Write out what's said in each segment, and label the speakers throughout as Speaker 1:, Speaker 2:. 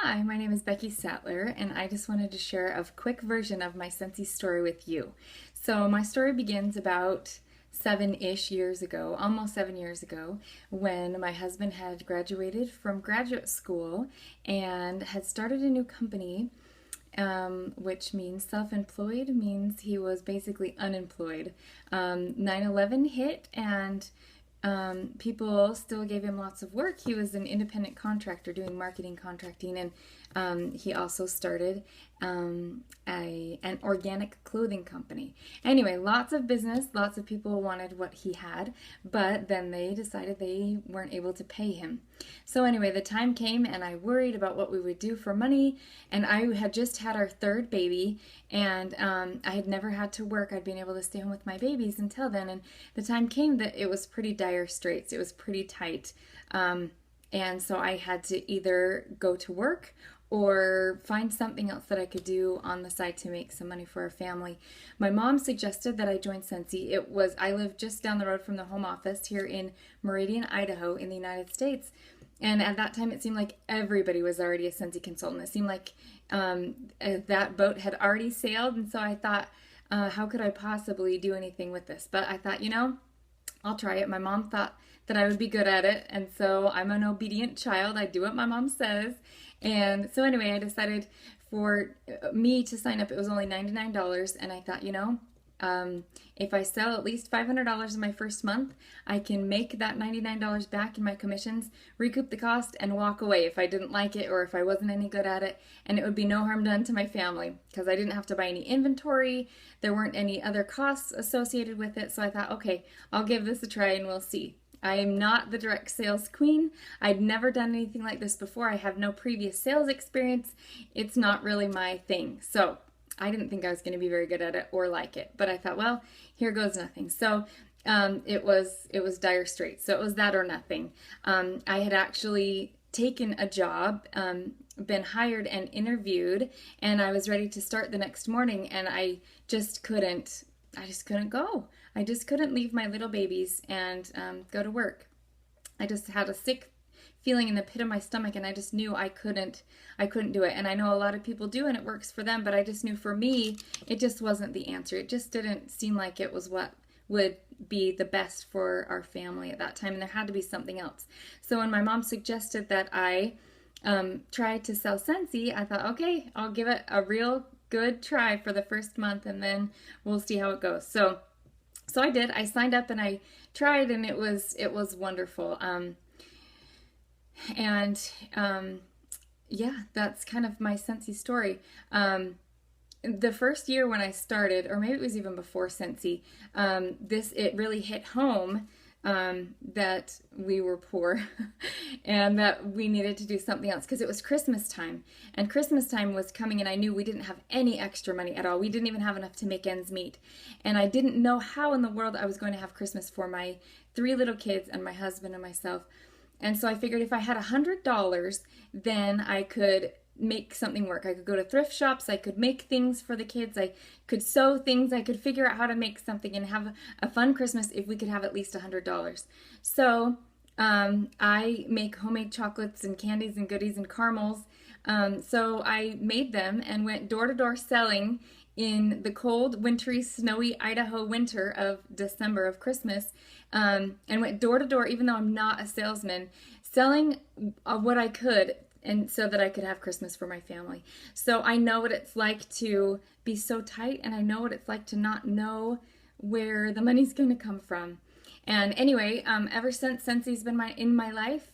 Speaker 1: Hi, my name is Becky Sattler, and I just wanted to share a quick version of my Scentsy story with you. So, my story begins about 7-ish years ago, almost 7 years ago, when my husband had graduated from graduate school and had started a new company, which means self-employed, means he was basically unemployed. 9/11 hit, and people still gave him lots of work. He was an independent contractor doing marketing contracting, and he also started an organic clothing company. Anyway, lots of business, lots of people wanted what he had, but then they decided they weren't able to pay him. So anyway, the time came and I worried about what we would do for money, and I had just had our third baby, and I had never had to work. I'd been able to stay home with my babies until then, and the time came that it was pretty dire straits. It was pretty tight. And so I had to either go to work or find something else that I could do on the side to make some money for our family. My mom suggested that I join Sensei. I live just down the road from the home office here in Meridian, Idaho in the United States. And at that time, it seemed like everybody was already a Sensei consultant. It seemed like that boat had already sailed. And so I thought, how could I possibly do anything with this? But I thought, I'll try it. My mom thought that I would be good at it, and so I'm an obedient child. I do what my mom says. And so anyway, I decided for me to sign up. It was only $99, and I thought, if I sell at least $500 in my first month, I can make that $99 back in my commissions, recoup the cost, and walk away if I didn't like it or if I wasn't any good at it, and it would be no harm done to my family because I didn't have to buy any inventory. There weren't any other costs associated with it, so I thought, okay, I'll give this a try and we'll see. I am not the direct sales queen. I'd never done anything like this before. I have no previous sales experience. It's not really my thing. So I didn't think I was going to be very good at it or like it. But I thought, well, here goes nothing. So it was dire straits. So it was that or nothing. I had actually taken a job, been hired and interviewed, and I was ready to start the next morning, and I just couldn't go. I just couldn't leave my little babies and go to work. I just had a sick feeling in the pit of my stomach, and I just knew I couldn't do it. And I know a lot of people do, and it works for them, but I just knew for me, it just wasn't the answer. It just didn't seem like it was what would be the best for our family at that time, and there had to be something else. So when my mom suggested that I try to sell Scentsy, I thought, okay, I'll give it a real good try for the first month, and then we'll see how it goes. So I did. I signed up and I tried, and it was wonderful. Yeah, that's kind of my Scentsy story. The first year when I started, or maybe it was even before Scentsy, it really hit home that we were poor and that we needed to do something else because it was Christmas time, and Christmas time was coming, and I knew we didn't have any extra money at all. We didn't even have enough to make ends meet, and I didn't know how in the world I was going to have Christmas for my 3 little kids and my husband and myself. And so I figured if I had $100, then I could make something work. I could go to thrift shops, I could make things for the kids, I could sew things, I could figure out how to make something and have a fun Christmas if we could have at least $100. So I make homemade chocolates and candies and goodies and caramels. So I made them and went door to door selling in the cold, wintry, snowy Idaho winter of December of Christmas, and went door to door, even though I'm not a salesman, selling what I could, and so that I could have Christmas for my family. So I know what it's like to be so tight, and I know what it's like to not know where the money's going to come from. And anyway, ever since Sensei's been in my life,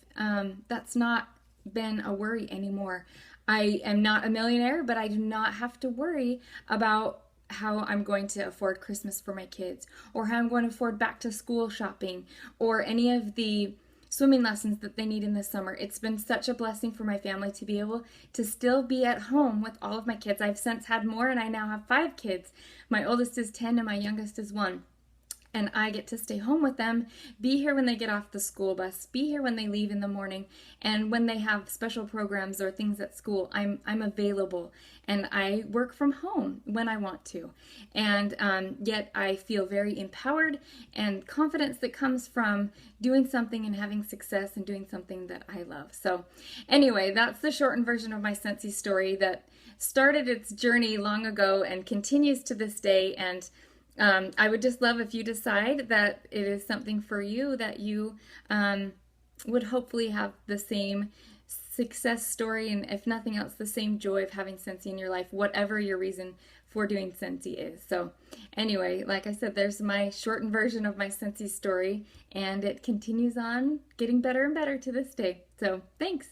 Speaker 1: that's not been a worry anymore. I am not a millionaire, but I do not have to worry about how I'm going to afford Christmas for my kids, or how I'm going to afford back to school shopping, or any of the swimming lessons that they need in the summer. It's been such a blessing for my family to be able to still be at home with all of my kids. I've since had more, and I now have 5 kids. My oldest is 10 and my youngest is 1. and I get to stay home with them, be here when they get off the school bus, be here when they leave in the morning, and when they have special programs or things at school, I'm available, and I work from home when I want to. And yet I feel very empowered and confidence that comes from doing something and having success and doing something that I love. So anyway, that's the shortened version of my Scentsy story that started its journey long ago and continues to this day. And I would just love if you decide that it is something for you, that you would hopefully have the same success story, and if nothing else, the same joy of having Sensei in your life, whatever your reason for doing Sensei is. So anyway, like I said, there's my shortened version of my Sensei story, and it continues on getting better and better to this day. So thanks.